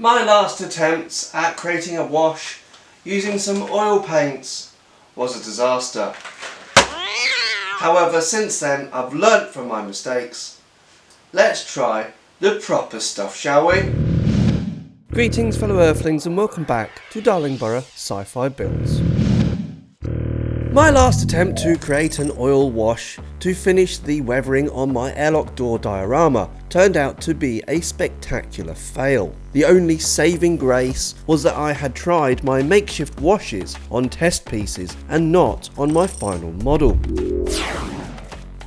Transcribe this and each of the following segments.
My last attempts at creating a wash using some oil paints was a disaster. However, since then I've learnt from my mistakes. Let's try the proper stuff, shall we? Greetings fellow Earthlings and welcome back to Darlingbrough Sci-Fi Builds. My last attempt to create an oil wash to finish the weathering on my Airlock Door diorama turned out to be a spectacular fail. The only saving grace was that I had tried my makeshift washes on test pieces and not on my final model.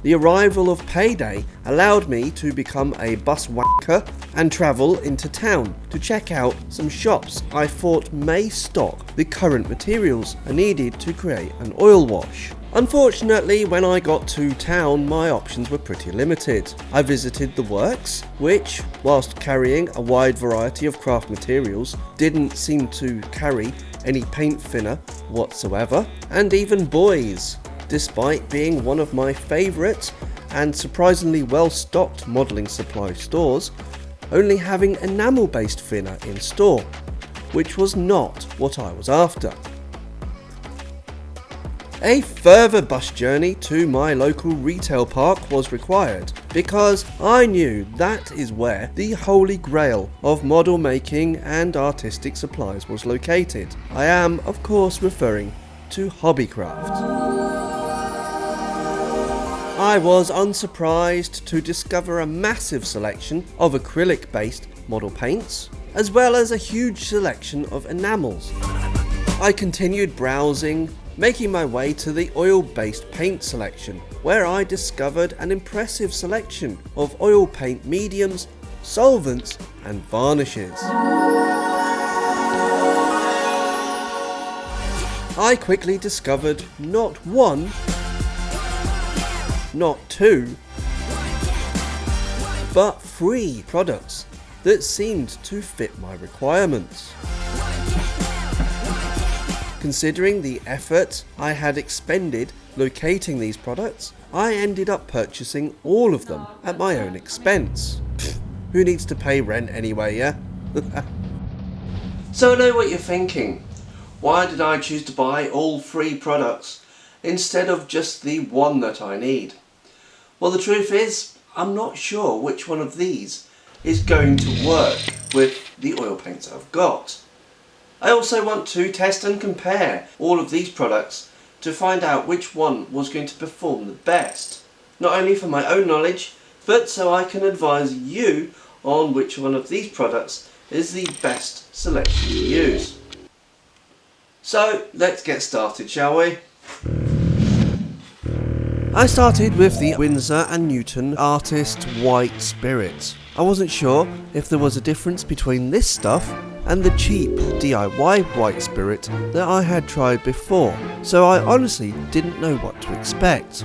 The arrival of payday allowed me to become a bus wanker and travel into town to check out some shops I thought may stock the current materials I needed to create an oil wash. Unfortunately, when I got to town, my options were pretty limited. I visited the works, which, whilst carrying a wide variety of craft materials, didn't seem to carry any paint thinner whatsoever, and even Boys, despite being one of my favourite and surprisingly well stocked modelling supply stores, only having enamel based thinner in store, which was not what I was after. A further bus journey to my local retail park was required because I knew that is where the holy grail of model making and artistic supplies was located. I am of course referring to Hobbycraft. I was unsurprised to discover a massive selection of acrylic based model paints, as well as a huge selection of enamels. I continued browsing, making my way to the oil based paint selection, where I discovered an impressive selection of oil paint mediums, solvents and varnishes. I quickly discovered not one, not two, but 3 products that seemed to fit my requirements. Considering the effort I had expended locating these products, I ended up purchasing all of them at my own expense. Who needs to pay rent anyway, yeah? So I know what you're thinking. Why did I choose to buy all 3 products instead of just the one that I need? Well, the truth is, I'm not sure which one of these is going to work with the oil paints I've got. I also want to test and compare all of these products to find out which one was going to perform the best. Not only for my own knowledge, but so I can advise you on which one of these products is the best selection to use. So, let's get started, shall we? I started with the Winsor & Newton Artist White Spirit. I wasn't sure if there was a difference between this stuff and the cheap DIY White Spirit that I had tried before, so I honestly didn't know what to expect.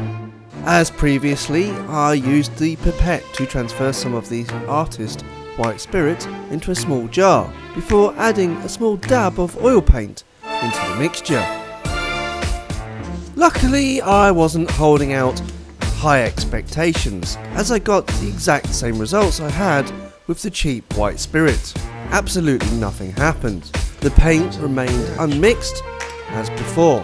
As previously, I used the pipette to transfer some of the Artist White Spirit into a small jar, before adding a small dab of oil paint into the mixture. Luckily, I wasn't holding out high expectations, as I got the exact same results I had with the cheap White Spirit. Absolutely nothing happened. The paint remained unmixed as before.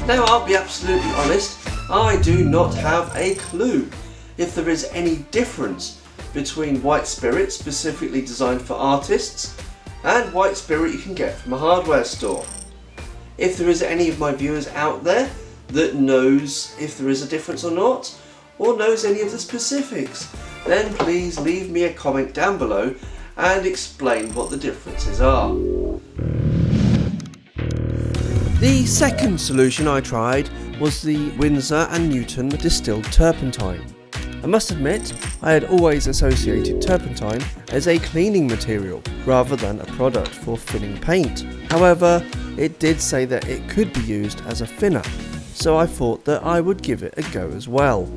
Now I'll be absolutely honest, I do not have a clue if there is any difference between White Spirit specifically designed for artists and White Spirit you can get from a hardware store. If there is any of my viewers out there that knows if there is a difference or not, or knows any of the specifics, then please leave me a comment down below and explain what the differences are. The second solution I tried was the Winsor & Newton Distilled Turpentine. I must admit, I had always associated turpentine as a cleaning material rather than a product for filling paint. However, it did say that it could be used as a thinner, so I thought that I would give it a go as well.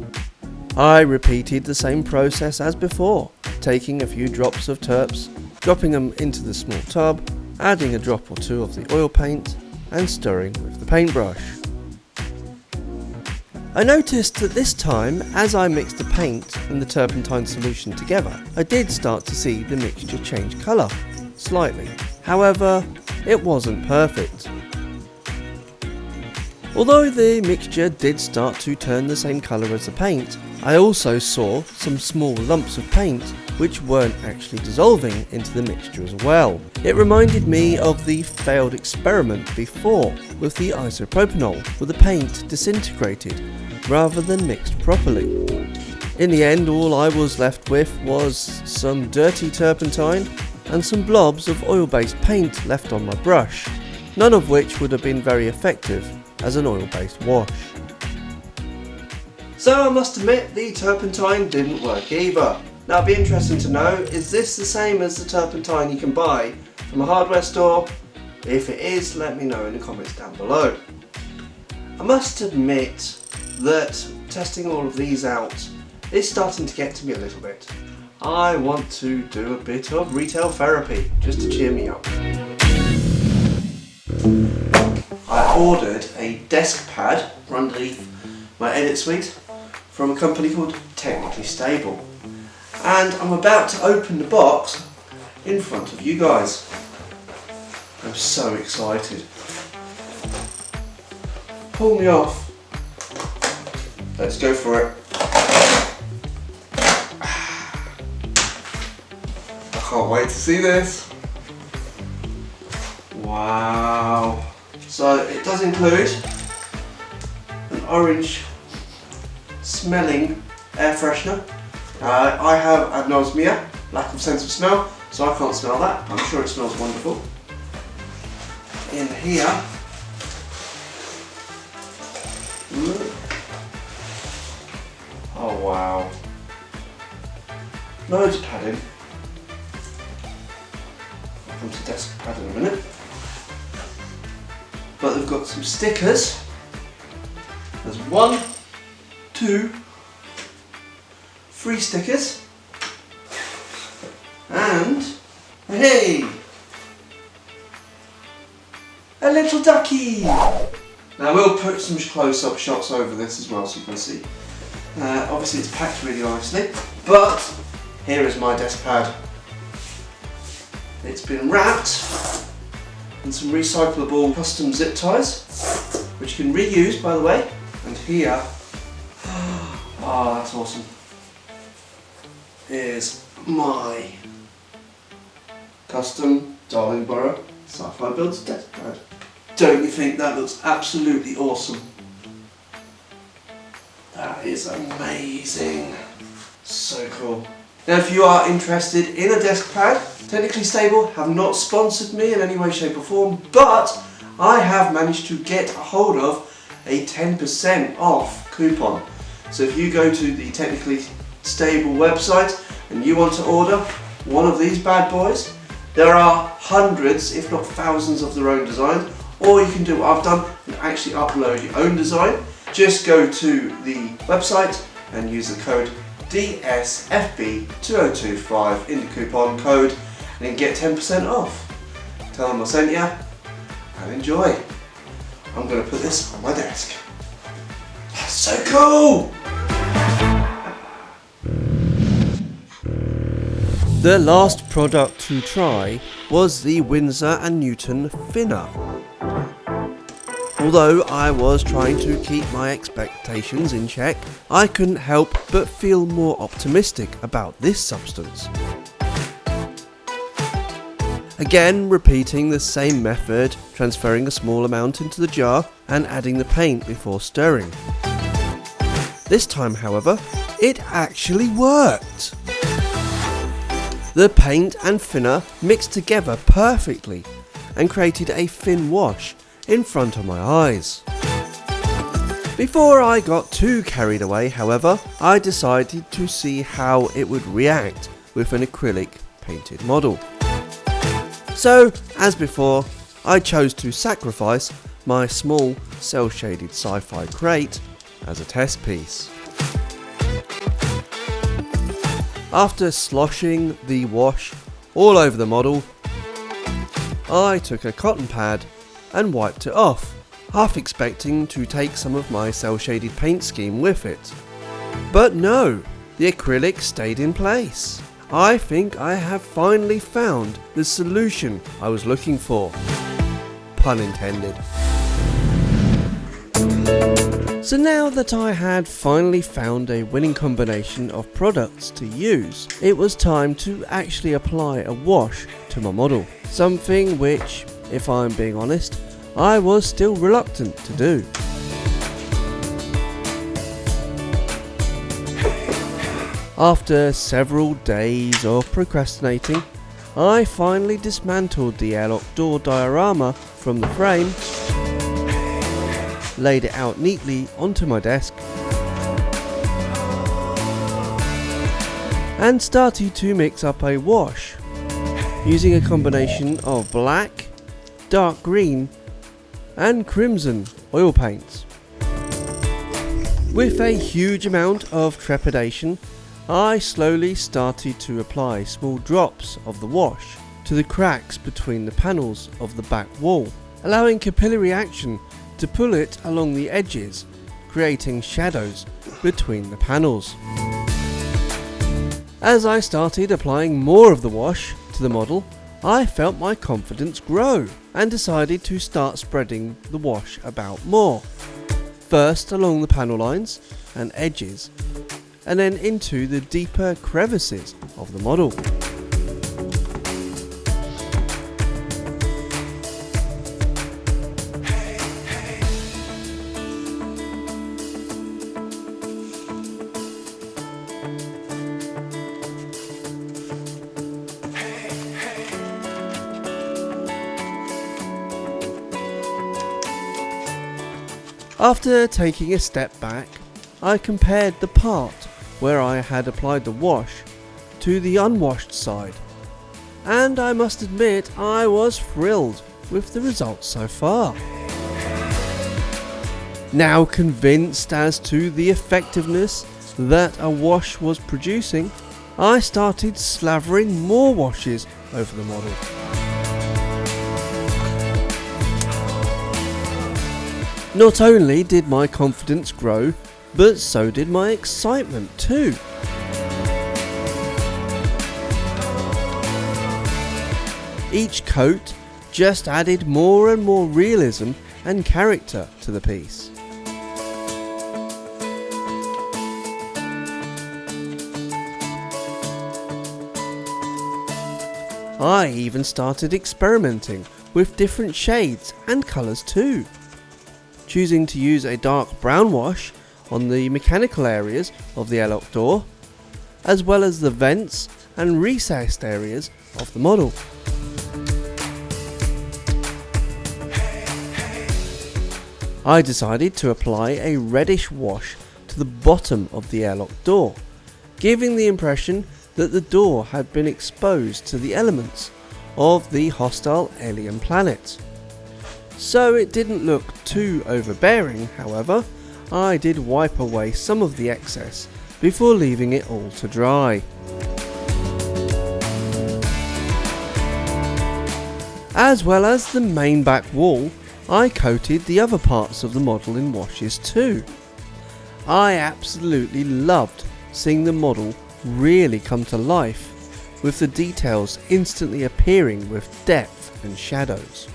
I repeated the same process as before, taking a few drops of turps, dropping them into the small tub, adding a drop or 2 of the oil paint, and stirring with the paintbrush. I noticed that this time, as I mixed the paint and the turpentine solution together, I did start to see the mixture change colour. slightly. However, it wasn't perfect. Although the mixture did start to turn the same colour as the paint, I also saw some small lumps of paint which weren't actually dissolving into the mixture as well. It reminded me of the failed experiment before with the isopropanol, where the paint disintegrated rather than mixed properly. In the end, all I was left with was some dirty turpentine and some blobs of oil-based paint left on my brush, none of which would have been very effective as an oil-based wash. So I must admit the turpentine didn't work either. Now it'd be interesting to know, is this the same as the turpentine you can buy from a hardware store? If it is, let me know in the comments down below. I must admit that testing all of these out is starting to get to me a little bit. I want to do a bit of retail therapy just to cheer me up. I ordered a desk pad for underneath my edit suite from a company called Technically Stable, and I'm about to open the box in front of you guys. I'm so excited. Pull me off. Let's go for it. I can't wait to see this. Wow. So it does include an orange smelling air freshener. I have anosmia, lack of sense of smell, so I can't smell that. I'm sure it smells wonderful. In here, oh wow, loads of padding. I'll come to the desk pad in a minute. But they've got some stickers. There's 1, 2, 3 stickers, and hey, a little ducky. Now we'll put some close-up shots over this as well so you can see. Obviously it's packed really nicely, but here is my desk pad. It's been wrapped in some recyclable custom zip ties, which you can reuse by the way. And here, oh that's awesome, is my custom Darlingbrough Sci-Fi Builds desk pad. Don't you think that looks absolutely awesome? That is amazing. So cool. Now if you are interested in a desk pad, Technically Stable have not sponsored me in any way, shape or form, but I have managed to get a hold of a 10% off coupon. So if you go to the Technically Stable website and you want to order one of these bad boys, there are hundreds, if not thousands of their own designs, or you can do what I've done and actually upload your own design. Just go to the website and use the code DSFB2025 in the coupon code and then get 10% off. Tell them I sent you and enjoy. I'm going to put this on my desk. That's so cool! The last product to try was the Winsor & Newton Thinner. Although I was trying to keep my expectations in check, I couldn't help but feel more optimistic about this substance. Again, repeating the same method, transferring a small amount into the jar and adding the paint before stirring. This time, however, it actually worked! The paint and thinner mixed together perfectly and created a thin wash in front of my eyes. Before I got too carried away, however, I decided to see how it would react with an acrylic painted model. So, as before, I chose to sacrifice my small cel-shaded Sci-Fi crate as a test piece. After sloshing the wash all over the model, I took a cotton pad and wiped it off, half expecting to take some of my cel-shaded paint scheme with it. But no, the acrylic stayed in place. I think I have finally found the solution I was looking for. Pun intended. So now that I had finally found a winning combination of products to use, it was time to actually apply a wash to my model. Something which, if I'm being honest, I was still reluctant to do. After several days of procrastinating, I finally dismantled the Airlock Door diorama from the frame, laid it out neatly onto my desk, and started to mix up a wash using a combination of black, dark green and crimson oil paints. With a huge amount of trepidation, I slowly started to apply small drops of the wash to the cracks between the panels of the back wall, allowing capillary action to pull it along the edges, creating shadows between the panels. As I started applying more of the wash to the model, I felt my confidence grow and decided to start spreading the wash about more. First along the panel lines and edges, and then into the deeper crevices of the model. After taking a step back, I compared the part where I had applied the wash to the unwashed side, and I must admit I was thrilled with the results so far. Now convinced as to the effectiveness that a wash was producing, I started slavering more washes over the model. Not only did my confidence grow, but so did my excitement too. Each coat just added more and more realism and character to the piece. I even started experimenting with different shades and colours too, choosing to use a dark brown wash on the mechanical areas of the airlock door, as well as the vents and recessed areas of the model. I decided to apply a reddish wash to the bottom of the airlock door, giving the impression that the door had been exposed to the elements of the hostile alien planet. So it didn't look too overbearing, however. I did wipe away some of the excess before leaving it all to dry. As well as the main back wall, I coated the other parts of the model in washes too. I absolutely loved seeing the model really come to life, with the details instantly appearing with depth and shadows.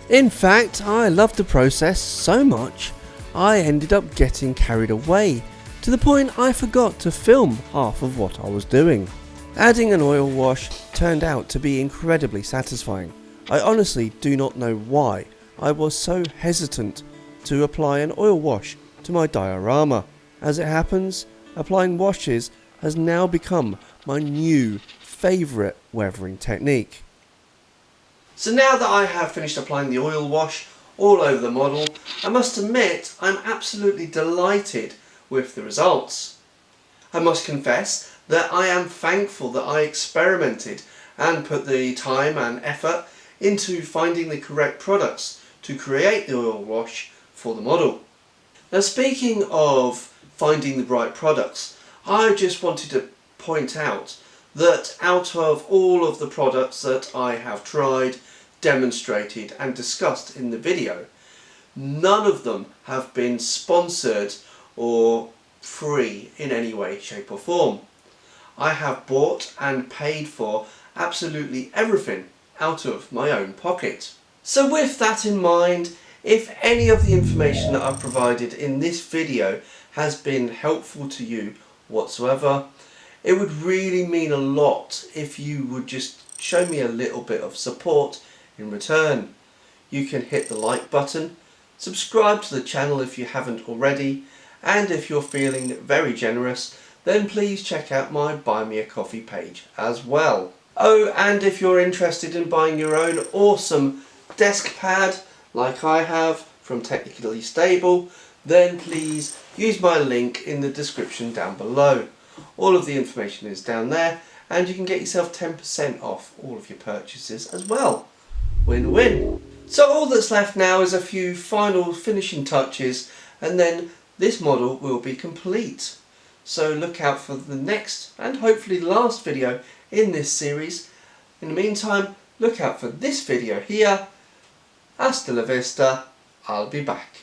In fact, I loved the process so much I ended up getting carried away to the point I forgot to film half of what I was doing. Adding an oil wash turned out to be incredibly satisfying. I honestly do not know why I was so hesitant to apply an oil wash to my diorama. As it happens, applying washes has now become my new favourite weathering technique. So now that I have finished applying the oil wash all over the model, I must admit I'm absolutely delighted with the results. I must confess that I am thankful that I experimented and put the time and effort into finding the correct products to create the oil wash for the model. Now, speaking of finding the right products, I just wanted to point out that out of all of the products that I have tried, demonstrated and discussed in the video, none of them have been sponsored or free in any way, shape or form. I have bought and paid for absolutely everything out of my own pocket. So with that in mind, if any of the information that I've provided in this video has been helpful to you whatsoever, it would really mean a lot if you would just show me a little bit of support in return. You can hit the like button, subscribe to the channel if you haven't already, and if you're feeling very generous, then please check out my Buy Me a Coffee page as well. Oh, and if you're interested in buying your own awesome desk pad like I have from Technically Stable, then please use my link in the description down below. All of the information is down there, and you can get yourself 10% off all of your purchases as well. Win-win. So all that's left now is a few final finishing touches, and then this model will be complete. So look out for the next and hopefully last video in this series. In the meantime, look out for this video here. Hasta la vista, I'll be back.